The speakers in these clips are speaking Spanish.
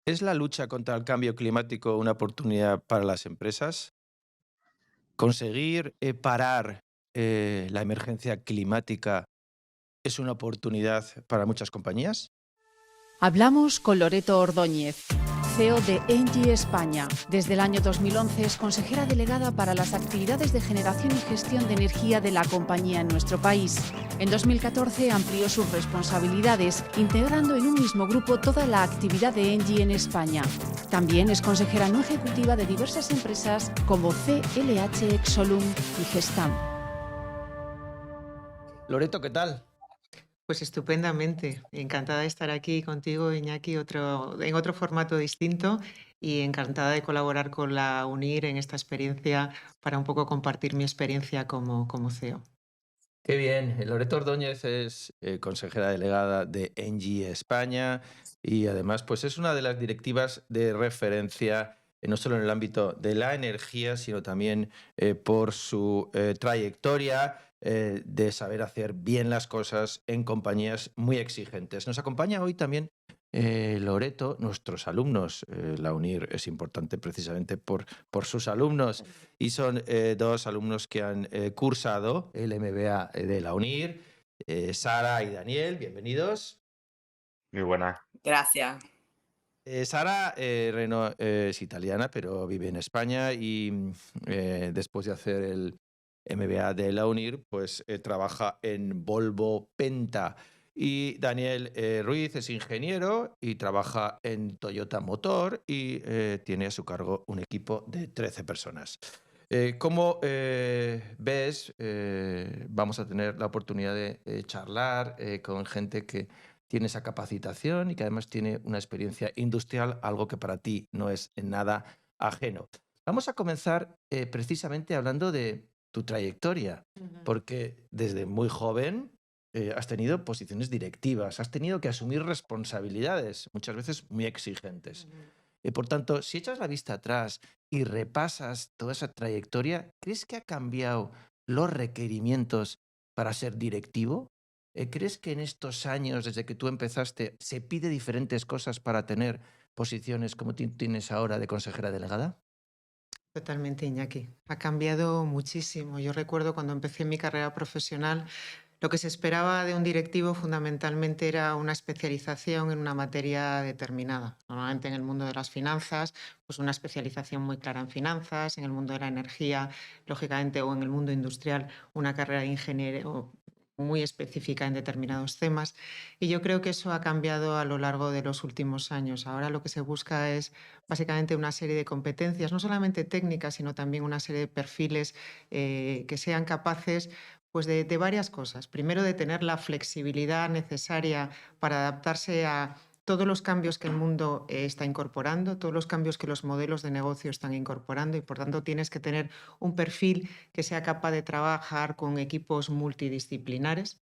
¿Es la lucha contra el cambio climático una oportunidad para las empresas? ¿Conseguir parar la emergencia climática es una oportunidad para muchas compañías? Hablamos con Loreto Ordóñez, CEO de Engie España. Desde el año 2011 es consejera delegada para las actividades de generación y gestión de energía de la compañía en nuestro país. En 2014 amplió sus responsabilidades, integrando en un mismo grupo toda la actividad de Engie en España. También es consejera no ejecutiva de diversas empresas como CLH, Exolum y Gestam. Loreto, ¿qué tal? Pues estupendamente. Encantada de estar aquí contigo, Iñaki, en otro formato distinto y encantada de colaborar con la UNIR en esta experiencia para un poco compartir mi experiencia como CEO. Qué bien. Loreto Ordóñez es consejera delegada de Engie España y además pues es una de las directivas de referencia no solo en el ámbito de la energía, sino también por su trayectoria de saber hacer bien las cosas en compañías muy exigentes. Nos acompaña hoy también Loreto, nuestros alumnos. La UNIR es importante precisamente por sus alumnos y son dos alumnos que han cursado el MBA de la UNIR, Sara y Daniel, bienvenidos. Muy buena. Gracias. Sara Reno es italiana, pero vive en España y después de hacer el MBA de la UNIR, pues trabaja en Volvo Penta. Y Daniel Ruiz es ingeniero y trabaja en Toyota Motor y tiene a su cargo un equipo de 13 personas. ¿Cómo ves? Vamos a tener la oportunidad de charlar con gente que tiene esa capacitación y que además tiene una experiencia industrial, algo que para ti no es en nada ajeno. Vamos a comenzar precisamente hablando de tu trayectoria, porque desde muy joven has tenido posiciones directivas, has tenido que asumir responsabilidades, muchas veces muy exigentes. Por tanto, si echas la vista atrás y repasas toda esa trayectoria, ¿crees que ha cambiado los requerimientos para ser directivo? ¿Crees que en estos años, desde que tú empezaste, se pide diferentes cosas para tener posiciones como tienes ahora de consejera delegada? Totalmente, Iñaki. Ha cambiado muchísimo. Yo recuerdo cuando empecé mi carrera profesional, lo que se esperaba de un directivo fundamentalmente era una especialización en una materia determinada. Normalmente en el mundo de las finanzas, pues una especialización muy clara en finanzas, en el mundo de la energía, lógicamente, o en el mundo industrial, una carrera de ingeniero muy específica en determinados temas. Y yo creo que eso ha cambiado a lo largo de los últimos años. Ahora lo que se busca es básicamente una serie de competencias, no solamente técnicas, sino también una serie de perfiles que sean capaces pues de varias cosas. Primero, de tener la flexibilidad necesaria para adaptarse a todos los cambios que el mundo está incorporando, todos los cambios que los modelos de negocio están incorporando y por tanto tienes que tener un perfil que sea capaz de trabajar con equipos multidisciplinares.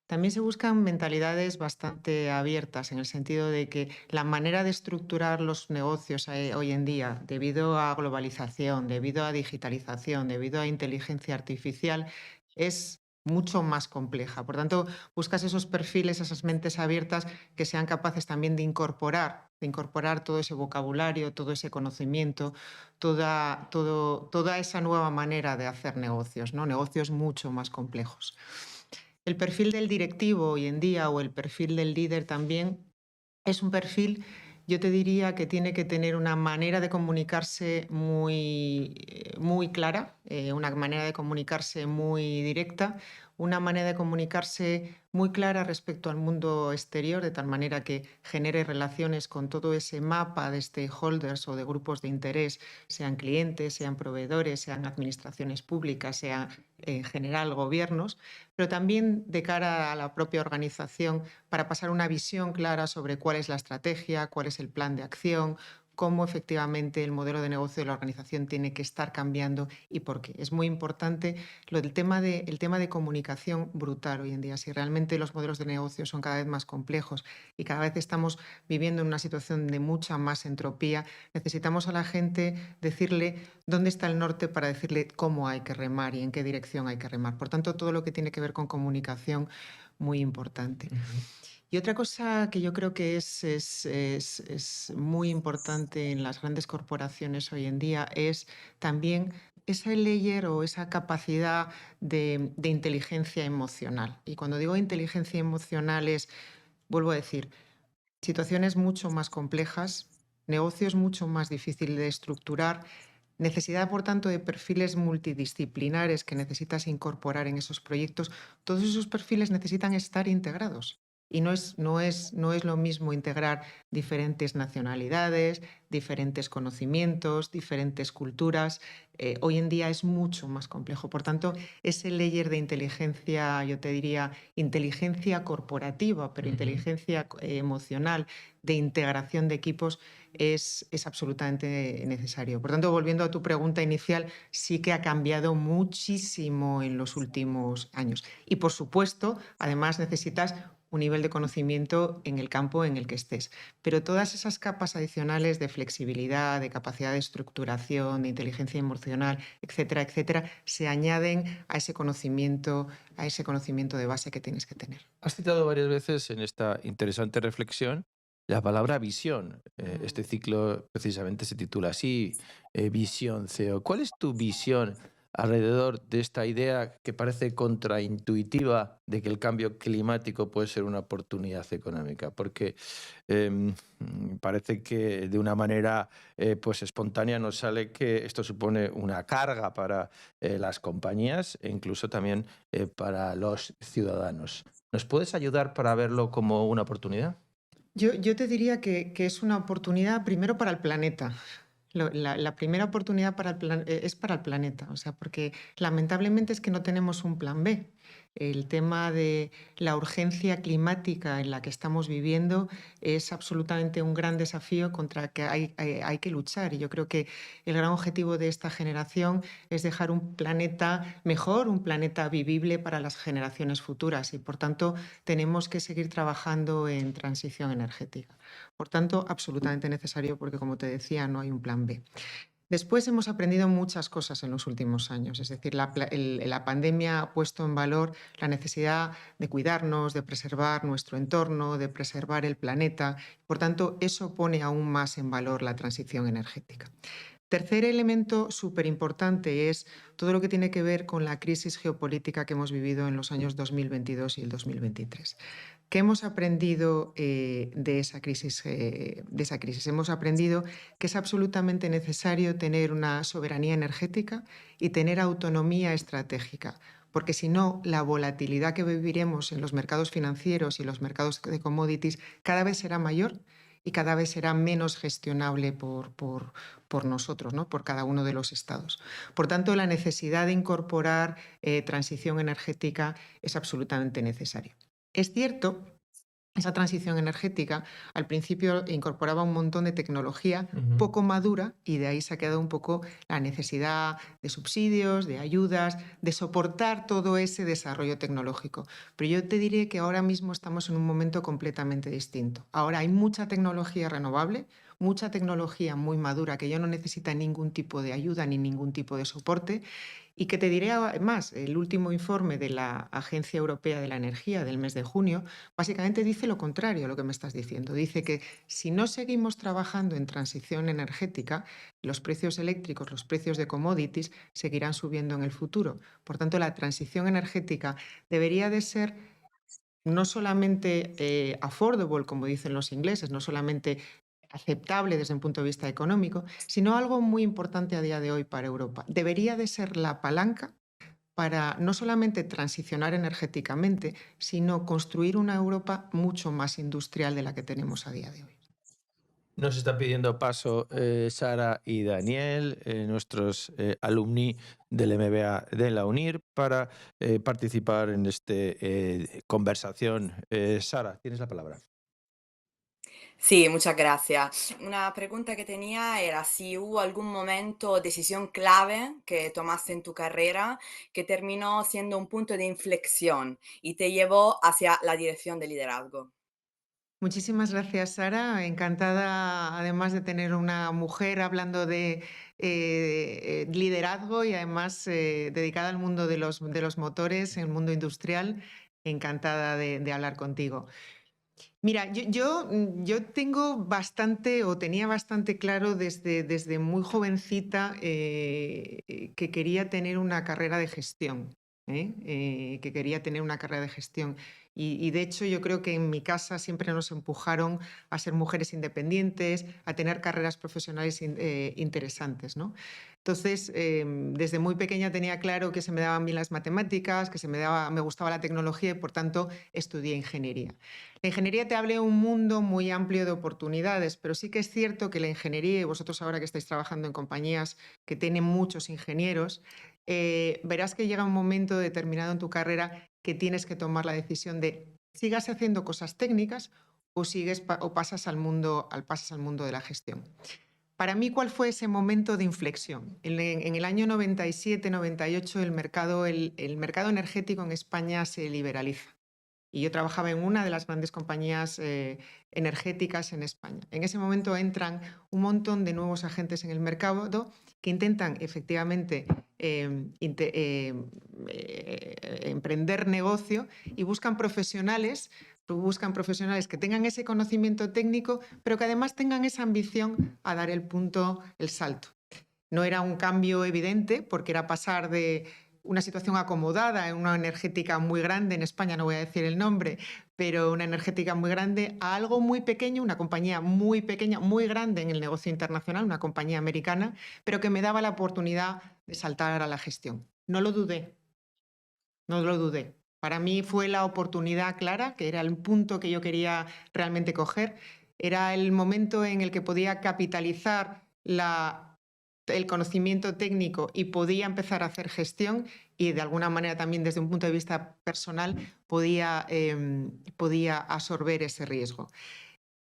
También se buscan mentalidades bastante abiertas en el sentido de que la manera de estructurar los negocios hoy en día, debido a globalización, debido a digitalización, debido a inteligencia artificial, es mucho más compleja. Por tanto, buscas esos perfiles, esas mentes abiertas que sean capaces también de incorporar todo ese vocabulario, todo ese conocimiento, toda esa nueva manera de hacer negocios, ¿no? Negocios mucho más complejos. El perfil del directivo hoy en día o el perfil del líder también es un perfil, yo te diría que tiene que tener una manera de comunicarse muy clara, una manera de comunicarse muy directa, una manera de comunicarse muy clara respecto al mundo exterior, de tal manera que genere relaciones con todo ese mapa de stakeholders o de grupos de interés, sean clientes, sean proveedores, sean administraciones públicas, sean en general gobiernos, pero también de cara a la propia organización para pasar una visión clara sobre cuál es la estrategia, cuál es el plan de acción, cómo efectivamente el modelo de negocio de la organización tiene que estar cambiando y por qué. Es muy importante el tema de comunicación brutal hoy en día. Si realmente los modelos de negocio son cada vez más complejos y cada vez estamos viviendo en una situación de mucha más entropía, necesitamos a la gente decirle dónde está el norte para decirle cómo hay que remar y en qué dirección hay que remar. Por tanto, todo lo que tiene que ver con comunicación muy importante. Ujú. Y otra cosa que yo creo que es muy importante en las grandes corporaciones hoy en día es también ese layer o esa capacidad de inteligencia emocional. Y cuando digo inteligencia emocional es, vuelvo a decir, situaciones mucho más complejas, negocios mucho más difíciles de estructurar, necesidad, por tanto, de perfiles multidisciplinares que necesitas incorporar en esos proyectos. Todos esos perfiles necesitan estar integrados. Y no es lo mismo integrar diferentes nacionalidades, diferentes conocimientos, diferentes culturas. Hoy en día es mucho más complejo. Por tanto, ese layer de inteligencia, yo te diría, inteligencia corporativa, pero Ujú. inteligencia emocional, de integración de equipos, es absolutamente necesario. Por tanto, volviendo a tu pregunta inicial, sí que ha cambiado muchísimo en los últimos años. Y, por supuesto, además necesitas un nivel de conocimiento en el campo en el que estés. Pero todas esas capas adicionales de flexibilidad, de capacidad de estructuración, de inteligencia emocional, etcétera, etcétera, se añaden a ese conocimiento de base que tienes que tener. Has citado varias veces en esta interesante reflexión la palabra visión. Este Mm. ciclo precisamente se titula así, Visión CEO. ¿Cuál es tu visión alrededor de esta idea que parece contraintuitiva de que el cambio climático puede ser una oportunidad económica? Porque parece que de una manera pues espontánea nos sale que esto supone una carga para las compañías e incluso también para los ciudadanos. ¿Nos puedes ayudar para verlo como una oportunidad? Yo te diría que es una oportunidad primero para el planeta. La primera oportunidad es para el planeta, o sea, porque lamentablemente es que no tenemos un plan B. El tema de la urgencia climática en la que estamos viviendo es absolutamente un gran desafío contra el que hay que luchar. Y yo creo que el gran objetivo de esta generación es dejar un planeta mejor, un planeta vivible para las generaciones futuras. Y por tanto, tenemos que seguir trabajando en transición energética. Por tanto, absolutamente necesario porque, como te decía, no hay un plan B. Después hemos aprendido muchas cosas en los últimos años, es decir, la pandemia ha puesto en valor la necesidad de cuidarnos, de preservar nuestro entorno, de preservar el planeta. Por tanto, eso pone aún más en valor la transición energética. Tercer elemento súper importante es todo lo que tiene que ver con la crisis geopolítica que hemos vivido en los años 2022 y el 2023. ¿Qué hemos aprendido de esa crisis? Hemos aprendido que es absolutamente necesario tener una soberanía energética y tener autonomía estratégica, porque si no, la volatilidad que viviremos en los mercados financieros y los mercados de commodities cada vez será mayor y cada vez será menos gestionable por nosotros, ¿no? Por cada uno de los estados. Por tanto, la necesidad de incorporar transición energética es absolutamente necesaria. Es cierto, esa transición energética al principio incorporaba un montón de tecnología Ujú. poco madura y de ahí se ha quedado un poco la necesidad de subsidios, de ayudas, de soportar todo ese desarrollo tecnológico. Pero yo te diré que ahora mismo estamos en un momento completamente distinto. Ahora hay mucha tecnología renovable, mucha tecnología muy madura que ya no necesita ningún tipo de ayuda ni ningún tipo de soporte y que te diré más, el último informe de la Agencia Europea de la Energía del mes de junio básicamente dice lo contrario a lo que me estás diciendo. Dice que si no seguimos trabajando en transición energética, los precios eléctricos, los precios de commodities seguirán subiendo en el futuro. Por tanto, la transición energética debería de ser no solamente affordable, como dicen los ingleses, no solamente aceptable desde un punto de vista económico, sino algo muy importante a día de hoy para Europa. Debería de ser la palanca para no solamente transicionar energéticamente, sino construir una Europa mucho más industrial de la que tenemos a día de hoy. Nos está pidiendo paso Sara y Daniel, nuestros alumni del MBA de la UNIR, para participar en esta conversación. Sara, tienes la palabra. Sí, muchas gracias. Una pregunta que tenía era si hubo algún momento o decisión clave que tomaste en tu carrera que terminó siendo un punto de inflexión y te llevó hacia la dirección de liderazgo. Muchísimas gracias, Sara. Encantada, además de tener una mujer hablando de liderazgo y además dedicada al mundo de los motores, el mundo industrial. encantada de hablar contigo. Mira, yo tengo bastante o tenía bastante claro desde muy jovencita que quería tener una carrera de gestión, que quería tener una carrera de gestión. Y de hecho yo creo que en mi casa siempre nos empujaron a ser mujeres independientes, a tener carreras profesionales interesantes, ¿no? Entonces, desde muy pequeña tenía claro que se me daban bien las matemáticas, que me gustaba la tecnología y por tanto estudié ingeniería. La ingeniería te abre un mundo muy amplio de oportunidades, pero sí que es cierto que la ingeniería, y vosotros ahora que estáis trabajando en compañías que tienen muchos ingenieros, verás que llega un momento determinado en tu carrera que tienes que tomar la decisión de sigas haciendo cosas técnicas o pasas al mundo de la gestión. Para mí, ¿cuál fue ese momento de inflexión? En el año 97-98 el mercado energético en España se liberaliza. Y yo trabajaba en una de las grandes compañías energéticas en España. En ese momento entran un montón de nuevos agentes en el mercado que intentan efectivamente emprender negocio y buscan profesionales que tengan ese conocimiento técnico, pero que además tengan esa ambición a dar el salto. No era un cambio evidente porque era pasar de una situación acomodada en una energética muy grande, en España no voy a decir el nombre, pero una energética muy grande, a algo muy pequeño, una compañía muy pequeña, muy grande en el negocio internacional, una compañía americana, pero que me daba la oportunidad de saltar a la gestión. No lo dudé. Para mí fue la oportunidad clara, que era el punto que yo quería realmente coger. Era el momento en el que podía capitalizar el conocimiento técnico y podía empezar a hacer gestión y de alguna manera también desde un punto de vista personal podía absorber ese riesgo.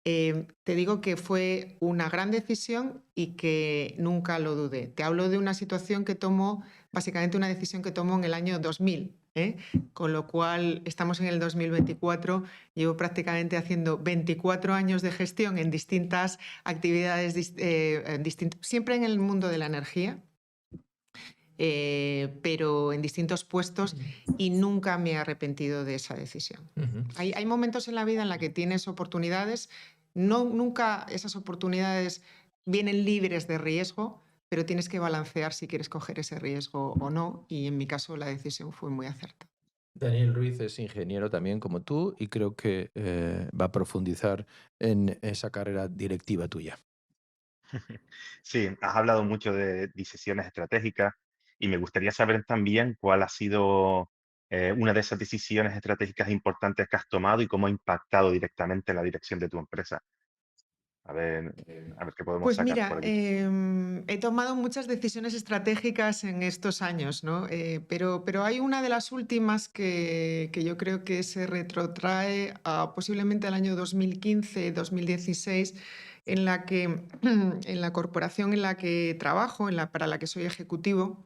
Te digo que fue una gran decisión y que nunca lo dudé. Te hablo de una situación que tomó, básicamente una decisión que tomó en el año 2000, con lo cual estamos en el 2024, llevo prácticamente haciendo 24 años de gestión en distintas actividades, siempre en el mundo de la energía, pero en distintos puestos y nunca me he arrepentido de esa decisión. Hay momentos en la vida en los que tienes oportunidades, nunca esas oportunidades vienen libres de riesgo, pero tienes que balancear si quieres coger ese riesgo o no, y en mi caso la decisión fue muy acertada. Daniel Ruiz es ingeniero también como tú y creo que va a profundizar en esa carrera directiva tuya. Sí, has hablado mucho de decisiones estratégicas y me gustaría saber también cuál ha sido una de esas decisiones estratégicas importantes que has tomado y cómo ha impactado directamente en la dirección de tu empresa. A ver, a ver qué podemos Pues sacar por mira, allí. he tomado muchas decisiones estratégicas en estos años, ¿no? Pero hay una de las últimas que yo creo que se retrotrae posiblemente al año 2015-2016, en la que en la corporación en la que trabajo, para la que soy ejecutivo,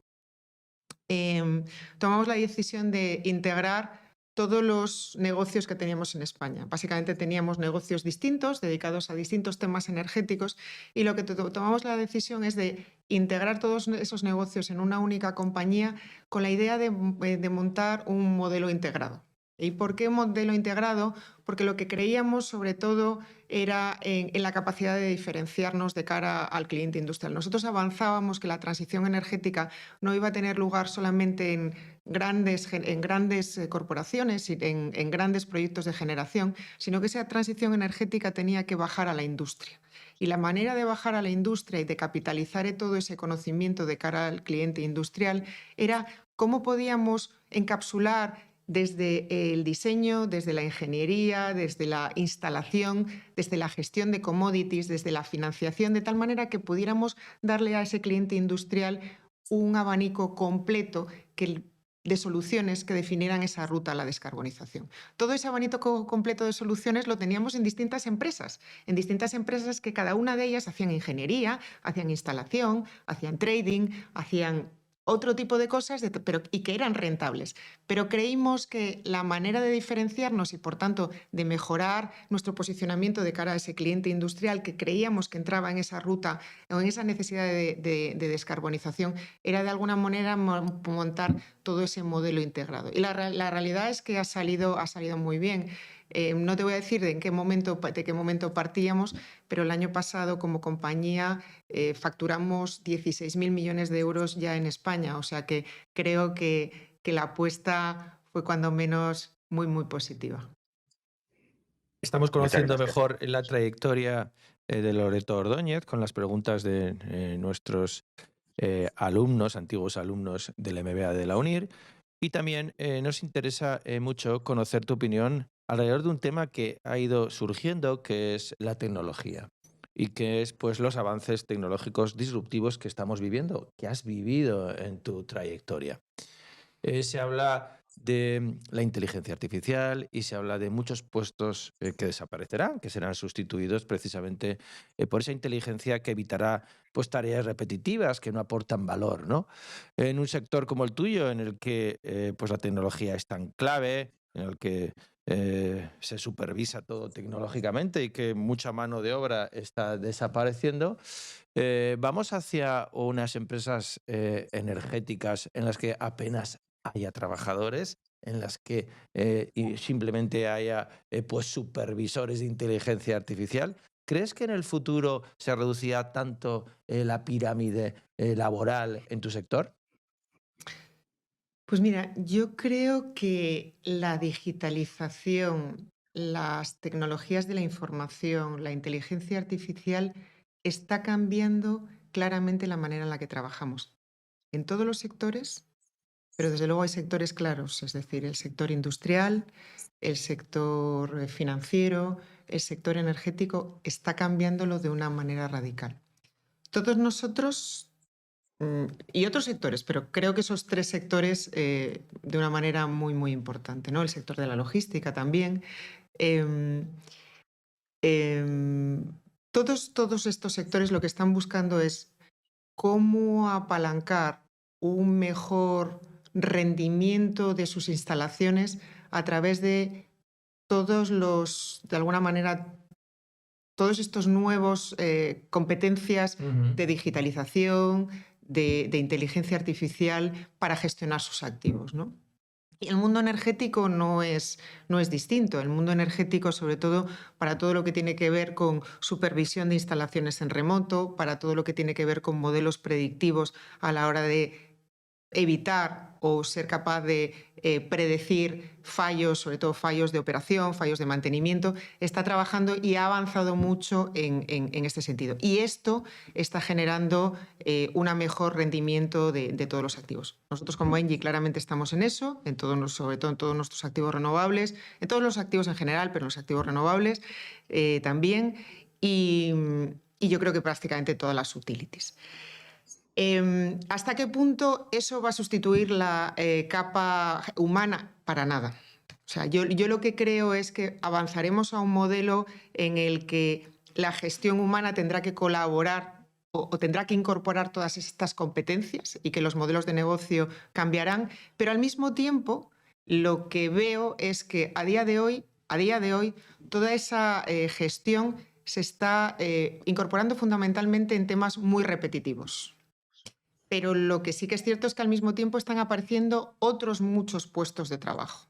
tomamos la decisión de integrar todos los negocios que teníamos en España. Básicamente teníamos negocios distintos, dedicados a distintos temas energéticos, y lo que tomamos la decisión es de integrar todos esos negocios en una única compañía con la idea de montar un modelo integrado. ¿Y por qué modelo integrado? Porque lo que creíamos sobre todo era en la capacidad de diferenciarnos de cara al cliente industrial. Nosotros avanzábamos que la transición energética no iba a tener lugar solamente en grandes corporaciones y en grandes proyectos de generación, sino que esa transición energética tenía que bajar a la industria. Y la manera de bajar a la industria y de capitalizar todo ese conocimiento de cara al cliente industrial era cómo podíamos encapsular desde el diseño, desde la ingeniería, desde la instalación, desde la gestión de commodities, desde la financiación, de tal manera que pudiéramos darle a ese cliente industrial un abanico completo de soluciones que definieran esa ruta a la descarbonización. Todo ese abanico completo de soluciones lo teníamos en distintas empresas que cada una de ellas hacían ingeniería, hacían instalación, hacían trading, hacían otro tipo de cosas, y que eran rentables. Pero creímos que la manera de diferenciarnos y, por tanto, de mejorar nuestro posicionamiento de cara a ese cliente industrial que creíamos que entraba en esa ruta o en esa necesidad de descarbonización era, de alguna manera, montar todo ese modelo integrado. Y la realidad es que ha salido muy bien. No te voy a decir de qué momento partíamos, pero el año pasado, como compañía, facturamos 16.000 millones de euros ya en España. O sea que creo que la apuesta fue, cuando menos, muy, muy positiva. Estamos Muchas conociendo gracias. mejor la trayectoria de Loreto Ordóñez con las preguntas de nuestros alumnos, antiguos alumnos del MBA de la UNIR. Y también nos interesa mucho conocer tu opinión alrededor de un tema que ha ido surgiendo, que es la tecnología y que es, pues, los avances tecnológicos disruptivos que estamos viviendo, que has vivido en tu trayectoria. Se habla de la inteligencia artificial y se habla de muchos puestos que desaparecerán, que serán sustituidos precisamente por esa inteligencia que evitará, pues, tareas repetitivas que no aportan valor, ¿no? En un sector como el tuyo, en el que pues la tecnología es tan clave, en el que se supervisa todo tecnológicamente y que mucha mano de obra está desapareciendo, vamos hacia unas empresas energéticas en las que apenas haya trabajadores, en las que y simplemente haya pues supervisores de inteligencia artificial. ¿Crees que en el futuro se reducirá tanto la pirámide laboral en tu sector? Pues mira, yo creo que la digitalización, las tecnologías de la información, la inteligencia artificial está cambiando claramente la manera en la que trabajamos en todos los sectores, pero desde luego hay sectores claros, es decir, el sector industrial, el sector financiero, el sector energético, está cambiándolo de una manera radical. Todos nosotros, y otros sectores, pero creo que esos tres sectores, de una manera muy, muy importante, ¿no? El sector de la logística también. em, todos estos sectores lo que están buscando es cómo apalancar un mejor rendimiento de sus instalaciones a través de de alguna manera, todos estos nuevos competencias Ujú. de digitalización, de inteligencia artificial para gestionar sus activos, ¿no? Y el mundo energético no es distinto. El mundo energético, sobre todo para todo lo que tiene que ver con supervisión de instalaciones en remoto, para todo lo que tiene que ver con modelos predictivos a la hora de evitar o ser capaz de predecir fallos, sobre todo fallos de operación, fallos de mantenimiento, está trabajando y ha avanzado mucho en este sentido. Y esto está generando un mejor rendimiento de todos los activos. Nosotros, como Engie, claramente estamos en eso, sobre todo en todos nuestros activos renovables, en todos los activos en general, pero en los activos renovables también, y yo creo que prácticamente todas las utilities. ¿Hasta qué punto eso va a sustituir la capa humana? Para nada. O sea, yo lo que creo es que avanzaremos a un modelo en el que la gestión humana tendrá que colaborar o tendrá que incorporar todas estas competencias y que los modelos de negocio cambiarán, pero al mismo tiempo lo que veo es que a día de hoy, toda esa gestión se está incorporando fundamentalmente en temas muy repetitivos. Pero lo que sí que es cierto es que al mismo tiempo están apareciendo otros muchos puestos de trabajo.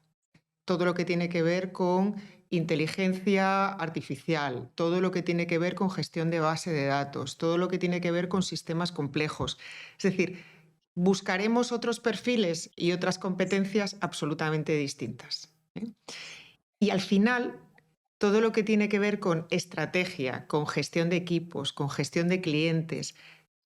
Todo lo que tiene que ver con inteligencia artificial, todo lo que tiene que ver con gestión de base de datos, todo lo que tiene que ver con sistemas complejos. Es decir, buscaremos otros perfiles y otras competencias absolutamente distintas, ¿eh? Y al final, todo lo que tiene que ver con estrategia, con gestión de equipos, con gestión de clientes,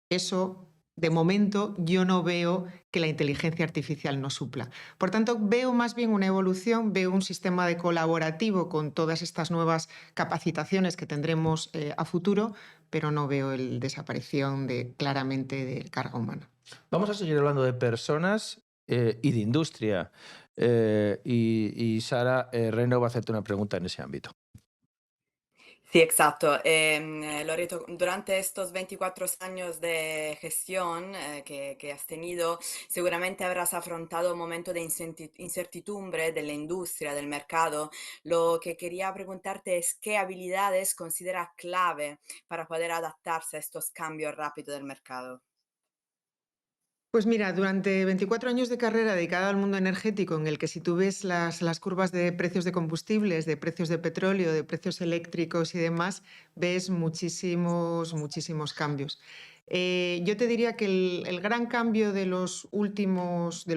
eso, de momento, yo no veo que la inteligencia artificial no supla. Por tanto, veo más bien una evolución, veo un sistema de colaborativo con todas estas nuevas capacitaciones que tendremos a futuro, pero no veo la desaparición claramente de carga humana. Vamos a seguir hablando de personas y de industria. Y Sara Reno va a hacerte una pregunta en ese ámbito. Sí, exacto. Loreto, durante estos 24 años de gestión que has tenido, seguramente habrás afrontado un momento de incertidumbre de la industria, del mercado. Lo que quería preguntarte es qué habilidades consideras clave para poder adaptarse a estos cambios rápidos del mercado. Pues mira, durante 24 años de carrera dedicada al mundo energético, en el que si tú ves las curvas de precios de combustibles, de precios de petróleo, de precios eléctricos y demás, ves muchísimos cambios. Yo te diría que el gran cambio de los últimos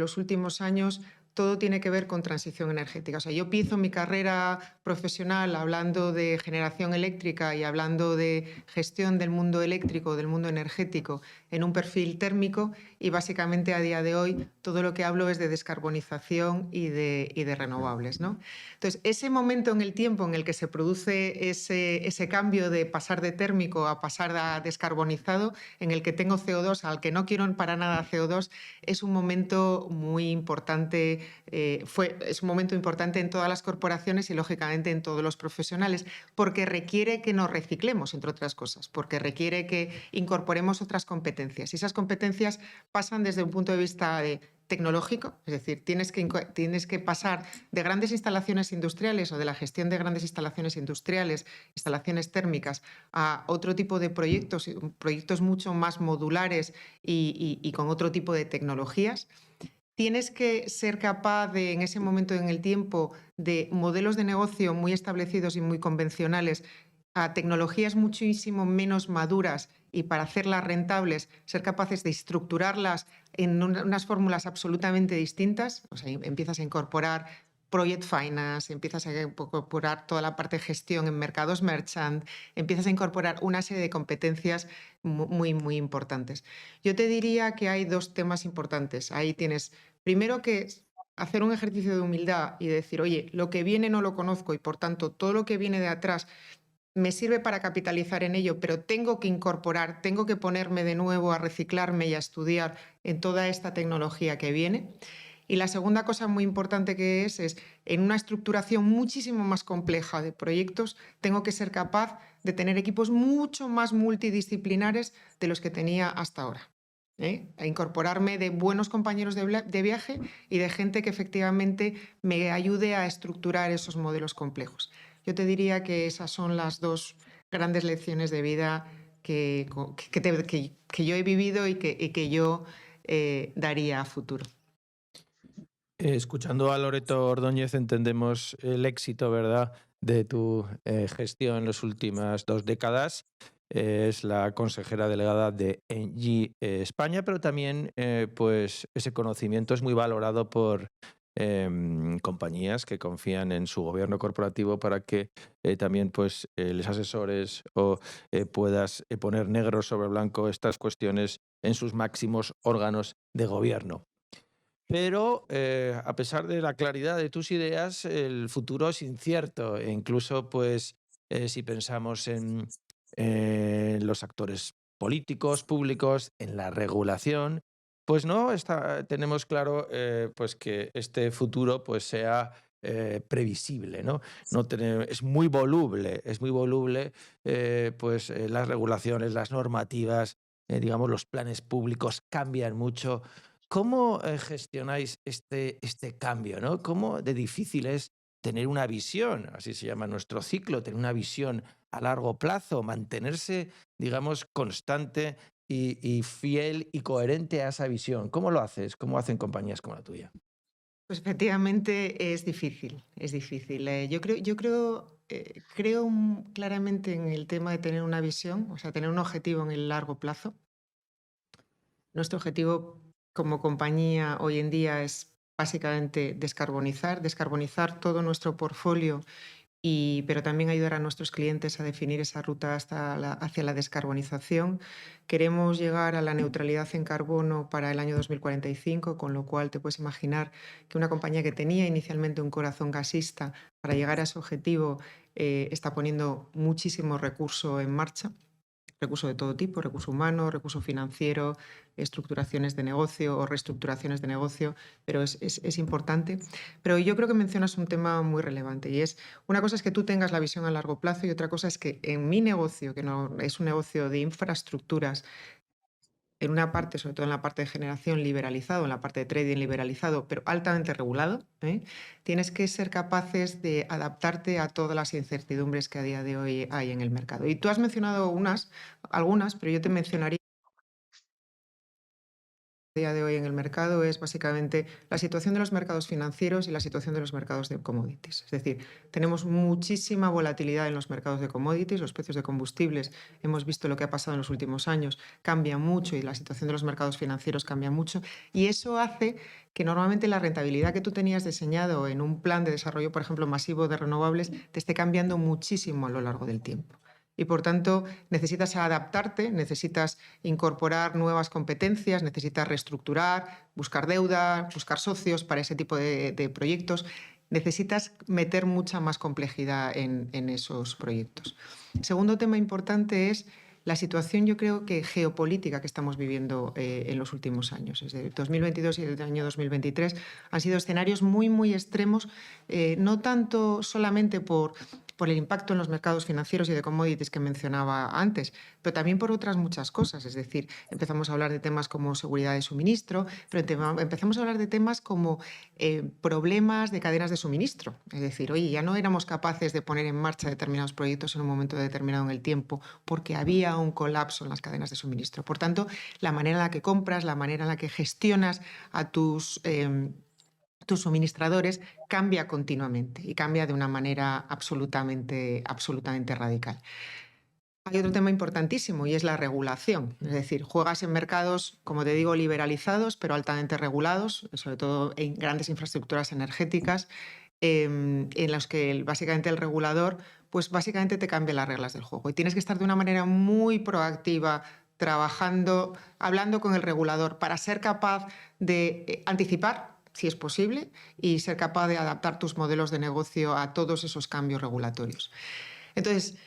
años, todo tiene que ver con transición energética. O sea, yo empiezo mi carrera profesional hablando de generación eléctrica y hablando de gestión del mundo eléctrico, del mundo energético, en un perfil térmico, y básicamente a día de hoy todo lo que hablo es de descarbonización y de renovables, ¿no? Entonces, ese momento en el tiempo en el que se produce ese cambio de pasar de térmico a pasar a descarbonizado, en el que tengo CO2 al que no quiero para nada CO2, es un momento muy importante, es un momento importante en todas las corporaciones y lógicamente en todos los profesionales, porque requiere que nos reciclemos, entre otras cosas, porque requiere que incorporemos otras competencias. Y esas competencias pasan desde un punto de vista tecnológico, es decir, tienes que pasar de grandes instalaciones industriales o de la gestión de grandes instalaciones industriales, instalaciones térmicas, a otro tipo de proyectos, proyectos mucho más modulares y con otro tipo de tecnologías. Tienes que ser capaz de, en ese momento en el tiempo, de modelos de negocio muy establecidos y muy convencionales a tecnologías muchísimo menos maduras, y para hacerlas rentables, ser capaces de estructurarlas en unas fórmulas absolutamente distintas. O sea, empiezas a incorporar project finance, empiezas a incorporar toda la parte de gestión en mercados merchant, empiezas a incorporar una serie de competencias muy importantes. Yo te diría que hay dos temas importantes. Ahí tienes, primero, que hacer un ejercicio de humildad y decir, oye, lo que viene no lo conozco y por tanto todo lo que viene de atrás me sirve para capitalizar en ello, pero tengo que incorporar, tengo que ponerme de nuevo a reciclarme y a estudiar en toda esta tecnología que viene. Y la segunda cosa muy importante que es en una estructuración muchísimo más compleja de proyectos, tengo que ser capaz de tener equipos mucho más multidisciplinares de los que tenía hasta ahora. A incorporarme de buenos compañeros de viaje y de gente que efectivamente me ayude a estructurar esos modelos complejos. Yo te diría que esas son las dos grandes lecciones de vida que yo he vivido y que yo daría a futuro. Escuchando a Loreto Ordóñez entendemos el éxito, ¿verdad?, de tu gestión en las últimas 2 décadas. Es la consejera delegada de ENGIE España, pero también pues ese conocimiento es muy valorado por compañías que confían en su gobierno corporativo para que también pues les asesores o puedas poner negro sobre blanco estas cuestiones en sus máximos órganos de gobierno. Pero a pesar de la claridad de tus ideas, el futuro es incierto. E incluso, pues, si pensamos en los actores políticos, públicos, en la regulación, pues no tenemos claro pues que este futuro pues sea previsible, ¿no? Es muy voluble, pues las regulaciones, las normativas, digamos, los planes públicos cambian mucho. ¿Cómo gestionáis este cambio, ¿no? ¿Cómo de difícil es tener una visión, así se llama nuestro ciclo, tener una visión a largo plazo, mantenerse, digamos, constante y fiel y coherente a esa visión? ¿Cómo lo haces? ¿Cómo hacen compañías como la tuya? Pues efectivamente es difícil, es difícil. Creo claramente en el tema de tener una visión, o sea, tener un objetivo en el largo plazo. Nuestro objetivo como compañía hoy en día es básicamente descarbonizar todo nuestro portfolio, pero también ayudar a nuestros clientes a definir esa ruta hacia la descarbonización. Queremos llegar a la neutralidad en carbono para el año 2045, con lo cual te puedes imaginar que una compañía que tenía inicialmente un corazón gasista, para llegar a ese objetivo está poniendo muchísimo recurso en marcha. recurso de todo tipo, recurso humano, recurso financiero, estructuraciones de negocio o reestructuraciones de negocio, pero es importante. Pero yo creo que mencionas un tema muy relevante y es, una cosa es que tú tengas la visión a largo plazo y otra cosa es que en mi negocio, que no es un negocio de infraestructuras, en una parte, sobre todo en la parte de generación liberalizado, en la parte de trading liberalizado, pero altamente regulado, tienes que ser capaces de adaptarte a todas las incertidumbres que a día de hoy hay en el mercado. Y tú has mencionado algunas, pero yo te mencionaría día de hoy en el mercado es básicamente la situación de los mercados financieros y la situación de los mercados de commodities. Es decir, tenemos muchísima volatilidad en los mercados de commodities, los precios de combustibles, hemos visto lo que ha pasado en los últimos años, cambia mucho y la situación de los mercados financieros cambia mucho y eso hace que normalmente la rentabilidad que tú tenías diseñado en un plan de desarrollo, por ejemplo, masivo de renovables, te esté cambiando muchísimo a lo largo del tiempo. Y por tanto, necesitas adaptarte, necesitas incorporar nuevas competencias, necesitas reestructurar, buscar deuda, buscar socios para ese tipo de proyectos. Necesitas meter mucha más complejidad en esos proyectos. Segundo tema importante es la situación, yo creo que geopolítica que estamos viviendo en los últimos años. Desde 2022 y el año 2023 han sido escenarios muy, muy extremos, no tanto solamente por el impacto en los mercados financieros y de commodities que mencionaba antes, pero también por otras muchas cosas. Es decir, empezamos a hablar de temas como seguridad de suministro, pero empezamos a hablar de temas como problemas de cadenas de suministro. Es decir, oye, ya no éramos capaces de poner en marcha determinados proyectos en un momento determinado en el tiempo porque había un colapso en las cadenas de suministro. Por tanto, la manera en la que compras, la manera en la que gestionas a tus suministradores cambia continuamente y cambia de una manera absolutamente radical. Hay otro tema importantísimo y es la regulación. Es decir, juegas en mercados, como te digo, liberalizados, pero altamente regulados, sobre todo en grandes infraestructuras energéticas, en los que básicamente el regulador pues básicamente te cambia las reglas del juego. Y tienes que estar de una manera muy proactiva, trabajando, hablando con el regulador para ser capaz de anticipar, si es posible, y ser capaz de adaptar tus modelos de negocio a todos esos cambios regulatorios. Entonces,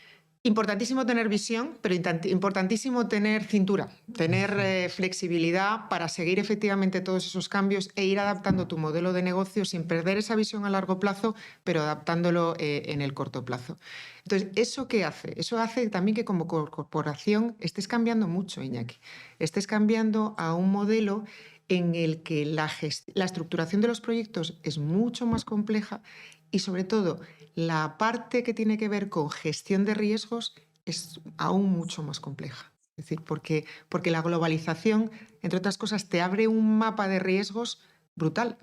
importantísimo tener visión, pero importantísimo tener cintura, tener flexibilidad para seguir efectivamente todos esos cambios e ir adaptando tu modelo de negocio sin perder esa visión a largo plazo, pero adaptándolo en el corto plazo. Entonces, ¿eso qué hace? Eso hace también que como corporación estés cambiando mucho, Iñaki. Estés cambiando a un modelo en el que la estructuración de los proyectos es mucho más compleja y, sobre todo, la parte que tiene que ver con gestión de riesgos es aún mucho más compleja. Es decir, porque la globalización, entre otras cosas, te abre un mapa de riesgos brutal.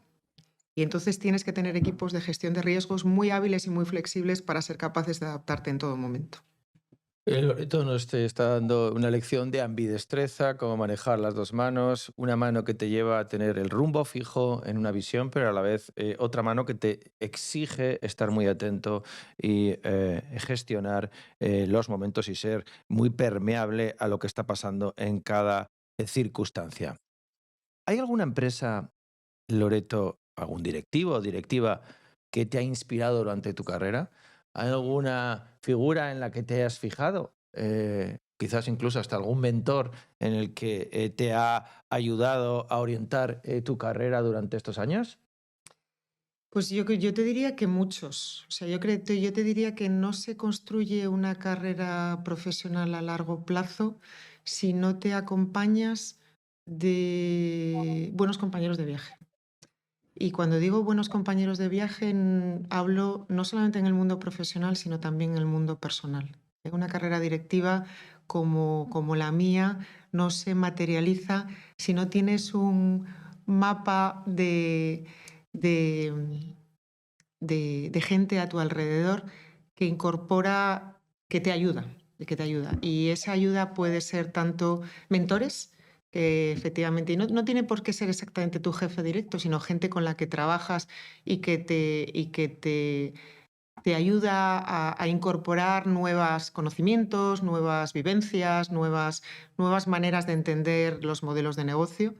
Y entonces tienes que tener equipos de gestión de riesgos muy hábiles y muy flexibles para ser capaces de adaptarte en todo momento. Loreto nos te está dando una lección de ambidestreza, cómo manejar las dos manos, una mano que te lleva a tener el rumbo fijo en una visión, pero a la vez otra mano que te exige estar muy atento y gestionar los momentos y ser muy permeable a lo que está pasando en cada circunstancia. ¿Hay alguna empresa, Loreto, algún directivo o directiva que te ha inspirado durante tu carrera? ¿Hay alguna figura en la que te hayas fijado? Quizás incluso hasta algún mentor en el que te ha ayudado a orientar tu carrera durante estos años. Pues yo te diría que muchos. O sea, yo te diría que no se construye una carrera profesional a largo plazo si no te acompañas de buenos compañeros de viaje. Y cuando digo buenos compañeros de viaje, hablo no solamente en el mundo profesional, sino también en el mundo personal. Una carrera directiva como la mía no se materializa si no tienes un mapa de, de gente a tu alrededor que incorpora, que te ayuda. Y esa ayuda puede ser tanto mentores, que efectivamente, y no tiene por qué ser exactamente tu jefe directo, sino gente con la que trabajas y que te ayuda a incorporar nuevos conocimientos, nuevas vivencias, nuevas maneras de entender los modelos de negocio.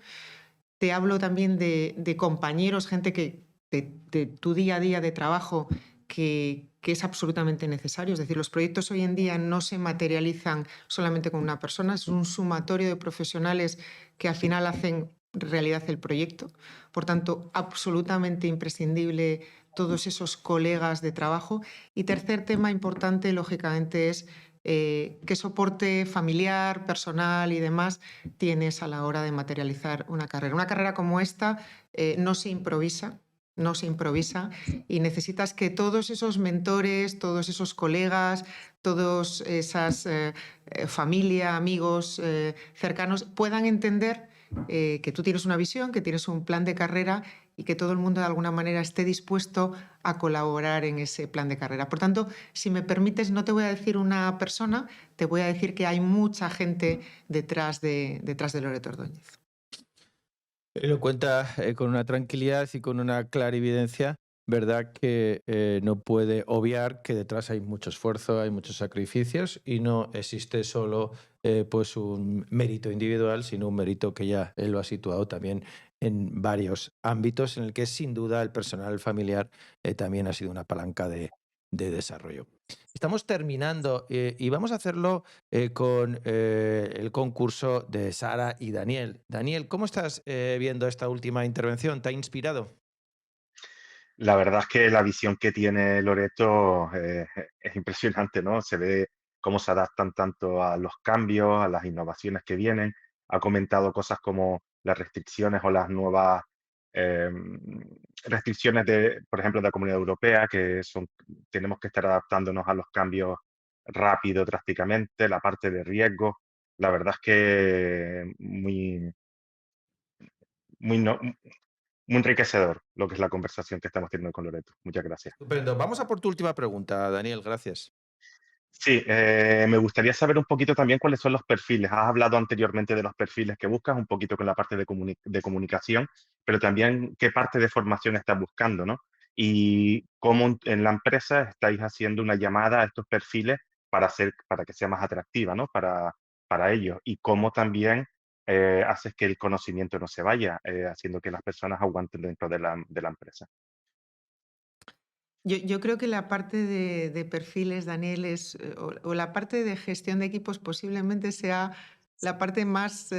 Te hablo también de compañeros, gente de tu día a día de trabajo que que es absolutamente necesario. Es decir, los proyectos hoy en día no se materializan solamente con una persona, es un sumatorio de profesionales que al final hacen realidad el proyecto. Por tanto, absolutamente imprescindible todos esos colegas de trabajo. Y tercer tema importante, lógicamente, es qué soporte familiar, personal y demás tienes a la hora de materializar una carrera. Una carrera como esta no se improvisa, no se improvisa y necesitas que todos esos mentores, todos esos colegas, todas esas familia, amigos cercanos puedan entender que tú tienes una visión, que tienes un plan de carrera y que todo el mundo de alguna manera esté dispuesto a colaborar en ese plan de carrera. Por tanto, si me permites, no te voy a decir una persona, te voy a decir que hay mucha gente detrás de Loreto Ordóñez. Lo cuenta con una tranquilidad y con una clarividencia, ¿verdad? Que no puede obviar que detrás hay mucho esfuerzo, hay muchos sacrificios y no existe solo pues un mérito individual, sino un mérito que ya él lo ha situado también en varios ámbitos en el que sin duda el personal familiar también ha sido una palanca de desarrollo. Estamos terminando y vamos a hacerlo con el concurso de Sara y Daniel. Daniel, ¿cómo estás viendo esta última intervención? ¿Te ha inspirado? La verdad es que la visión que tiene Loreto es impresionante, ¿no? Se ve cómo se adaptan tanto a los cambios, a las innovaciones que vienen. Ha comentado cosas como las restricciones o las nuevas eh, restricciones de, por ejemplo, de la Comunidad Europea, que son, tenemos que estar adaptándonos a los cambios rápido, drásticamente, la parte de riesgo. La verdad es que muy, no- muy enriquecedor lo que es la conversación que estamos teniendo con Loreto. Muchas gracias. Estupendo. Vamos a por tu última pregunta, Daniel. Gracias. Sí, me gustaría saber un poquito también cuáles son los perfiles. Has hablado anteriormente de los perfiles que buscas, un poquito con la parte de comunicación, pero también qué parte de formación estás buscando, ¿no? Y cómo en la empresa estáis haciendo una llamada a estos perfiles para que sea más atractiva, ¿no? Para ellos. Y cómo también haces que el conocimiento no se vaya, haciendo que las personas aguanten dentro de la empresa. Yo creo que la parte de perfiles, Daniel, o la parte de gestión de equipos posiblemente sea la parte más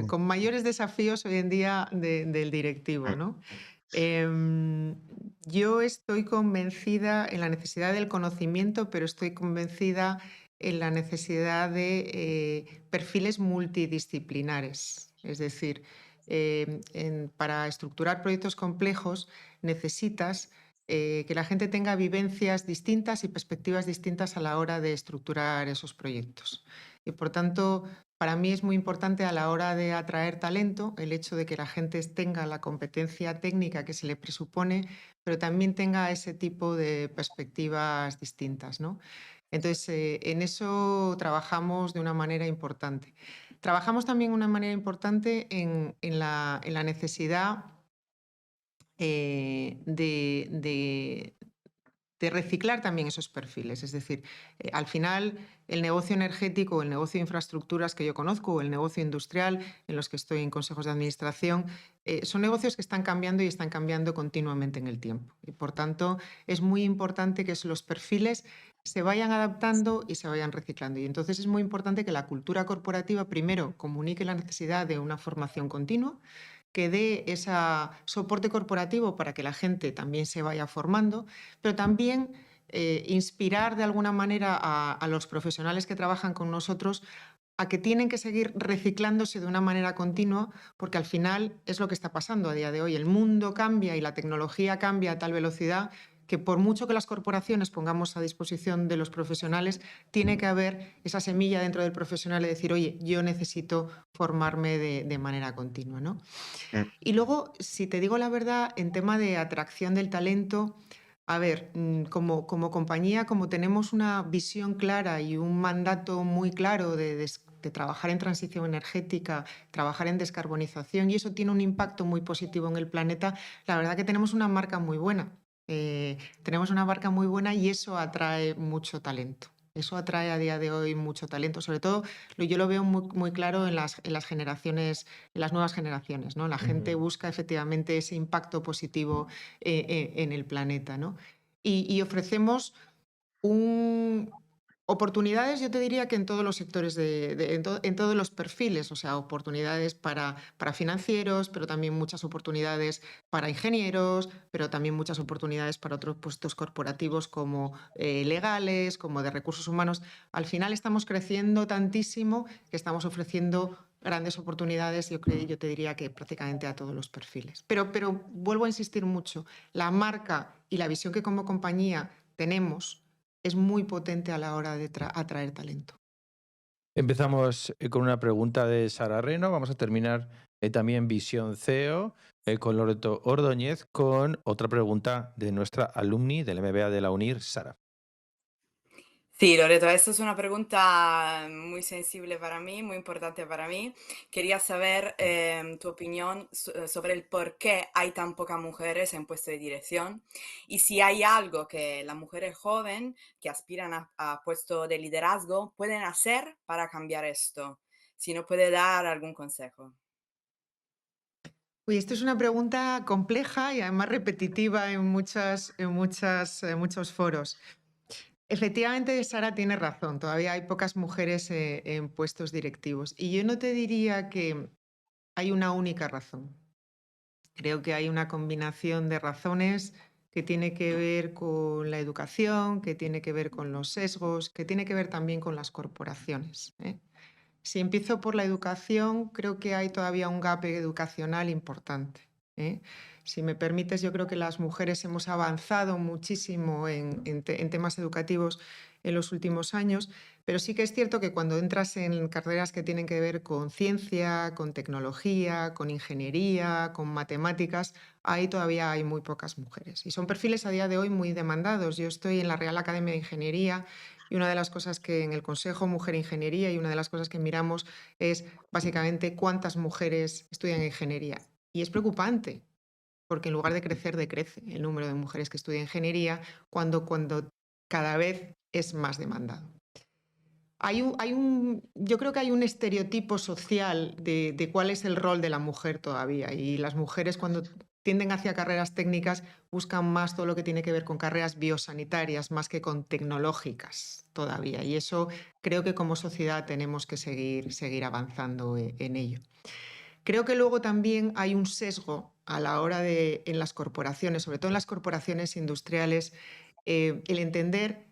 con mayores desafíos hoy en día del directivo, ¿no? Yo estoy convencida en la necesidad del conocimiento, pero estoy convencida en la necesidad de perfiles multidisciplinares. Es decir, para estructurar proyectos complejos necesitas que la gente tenga vivencias distintas y perspectivas distintas a la hora de estructurar esos proyectos. Y por tanto, para mí es muy importante a la hora de atraer talento el hecho de que la gente tenga la competencia técnica que se le presupone, pero también tenga ese tipo de perspectivas distintas, ¿no? Entonces, en eso trabajamos de una manera importante. Trabajamos también de una manera importante en la necesidad de reciclar también esos perfiles. Es decir, al final el negocio energético, el negocio de infraestructuras que yo conozco o el negocio industrial en los que estoy en consejos de administración, son negocios que están cambiando y están cambiando continuamente en el tiempo. Y por tanto es muy importante que los perfiles se vayan adaptando y se vayan reciclando. Y entonces es muy importante que la cultura corporativa primero comunique la necesidad de una formación continua, que dé ese soporte corporativo para que la gente también se vaya formando, pero también inspirar de alguna manera a los profesionales que trabajan con nosotros a que tienen que seguir reciclándose de una manera continua, porque al final es lo que está pasando a día de hoy. El mundo cambia y la tecnología cambia a tal velocidad que por mucho que las corporaciones pongamos a disposición de los profesionales, tiene que haber esa semilla dentro del profesional de decir, oye, yo necesito formarme de manera continua, ¿no? Mm. Y luego, si te digo la verdad, en tema de atracción del talento, a ver, como compañía, como tenemos una visión clara y un mandato muy claro de trabajar en transición energética, trabajar en descarbonización, y eso tiene un impacto muy positivo en el planeta, la verdad que tenemos una marca muy buena. Tenemos una marca muy buena y eso atrae mucho talento. Eso atrae a día de hoy mucho talento, sobre todo yo lo veo muy, muy claro en las generaciones, en las nuevas generaciones, ¿no? La gente busca efectivamente ese impacto positivo en el planeta, ¿no? Y ofrecemos Oportunidades, yo te diría que en todos los sectores, en todos los perfiles, o sea, oportunidades para financieros, pero también muchas oportunidades para ingenieros, pero también muchas oportunidades para otros puestos corporativos como legales, como de recursos humanos. Al final estamos creciendo tantísimo que estamos ofreciendo grandes oportunidades, yo te diría que prácticamente a todos los perfiles. Pero vuelvo a insistir mucho, la marca y la visión que como compañía tenemos es muy potente a la hora de atraer talento. Empezamos con una pregunta de Sara Reno. Vamos a terminar también Visión CEO con Loreto Ordóñez con otra pregunta de nuestra alumni del MBA de la UNIR, Sara. Sí, Loreto, esta es una pregunta muy sensible para mí, muy importante para mí. Quería saber tu opinión sobre el por qué hay tan pocas mujeres en puestos de dirección y si hay algo que las mujeres jóvenes que aspiran a puestos de liderazgo pueden hacer para cambiar esto. Si nos puede dar algún consejo. Uy, esto es una pregunta compleja y además repetitiva en muchos foros. Efectivamente, Sara tiene razón, todavía hay pocas mujeres en puestos directivos. Y yo no te diría que hay una única razón. Creo que hay una combinación de razones que tiene que ver con la educación, que tiene que ver con los sesgos, que tiene que ver también con las corporaciones, ¿eh? Si empiezo por la educación, creo que hay todavía un gap educacional importante, ¿eh? Si me permites, yo creo que las mujeres hemos avanzado muchísimo en temas educativos en los últimos años, pero sí que es cierto que cuando entras en carreras que tienen que ver con ciencia, con tecnología, con ingeniería, con matemáticas, ahí todavía hay muy pocas mujeres. Y son perfiles a día de hoy muy demandados. Yo estoy en la Real Academia de Ingeniería y una de las cosas que en el Consejo Mujer e Ingeniería y una de las cosas que miramos es básicamente cuántas mujeres estudian ingeniería. Y es preocupante, porque en lugar de crecer, decrece el número de mujeres que estudian ingeniería cuando cada vez es más demandado. Yo creo que hay un estereotipo social de cuál es el rol de la mujer todavía y las mujeres cuando tienden hacia carreras técnicas buscan más todo lo que tiene que ver con carreras biosanitarias más que con tecnológicas todavía y eso creo que como sociedad tenemos que seguir avanzando en ello. Creo que luego también hay un sesgo a la hora de, en las corporaciones, sobre todo en las corporaciones industriales, el entender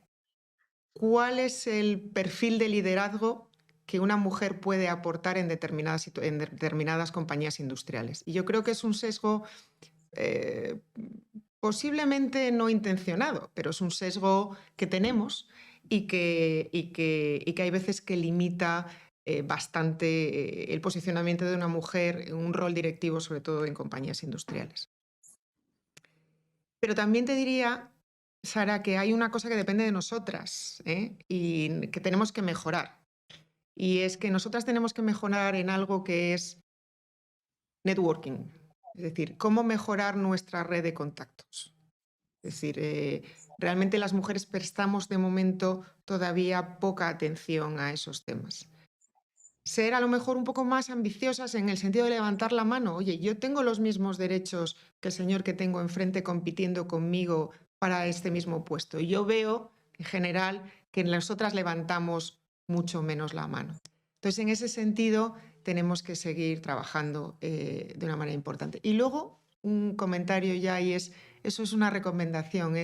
cuál es el perfil de liderazgo que una mujer puede aportar en determinadas compañías industriales. Y yo creo que es un sesgo eh, posiblemente no intencionado, pero es un sesgo que tenemos y que hay veces que limita bastante el posicionamiento de una mujer en un rol directivo, sobre todo en compañías industriales. Pero también te diría, Sara, que hay una cosa que depende de nosotras, ¿eh? Y que tenemos que mejorar. Y es que nosotras tenemos que mejorar en algo que es networking, es decir, cómo mejorar nuestra red de contactos. Es decir, realmente las mujeres prestamos de momento todavía poca atención a esos temas. Ser a lo mejor un poco más ambiciosas en el sentido de levantar la mano. Oye, yo tengo los mismos derechos que el señor que tengo enfrente compitiendo conmigo para este mismo puesto. Y yo veo, en general, que nosotras levantamos mucho menos la mano. Entonces, en ese sentido, tenemos que seguir trabajando de una manera importante. Y luego, un comentario ya, y eso es una recomendación,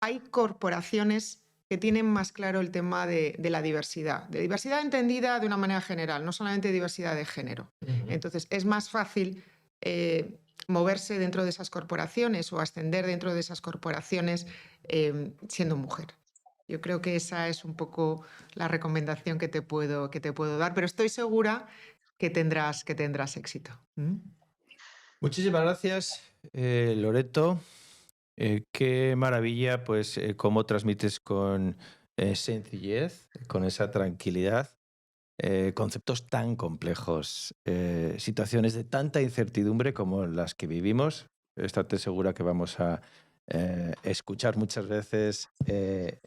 hay corporaciones que tienen más claro el tema de la diversidad entendida de una manera general, no solamente diversidad de género. Entonces, es más fácil moverse dentro de esas corporaciones o ascender dentro de esas corporaciones siendo mujer. Yo creo que esa es un poco la recomendación que te puedo dar, pero estoy segura que tendrás éxito. Muchísimas gracias, Loreto. Qué maravilla, pues, cómo transmites con sencillez, con esa tranquilidad, conceptos tan complejos, situaciones de tanta incertidumbre como las que vivimos. Estate segura que vamos a escuchar muchas veces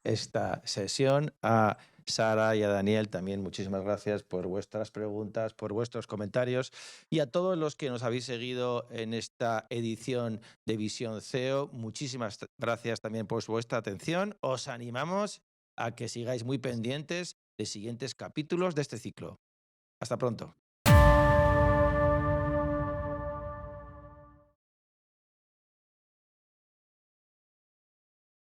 esta sesión. A Sara y a Daniel también muchísimas gracias por vuestras preguntas, por vuestros comentarios y a todos los que nos habéis seguido en esta edición de Visión CEO. Muchísimas gracias también por vuestra atención. Os animamos a que sigáis muy pendientes de siguientes capítulos de este ciclo. Hasta pronto.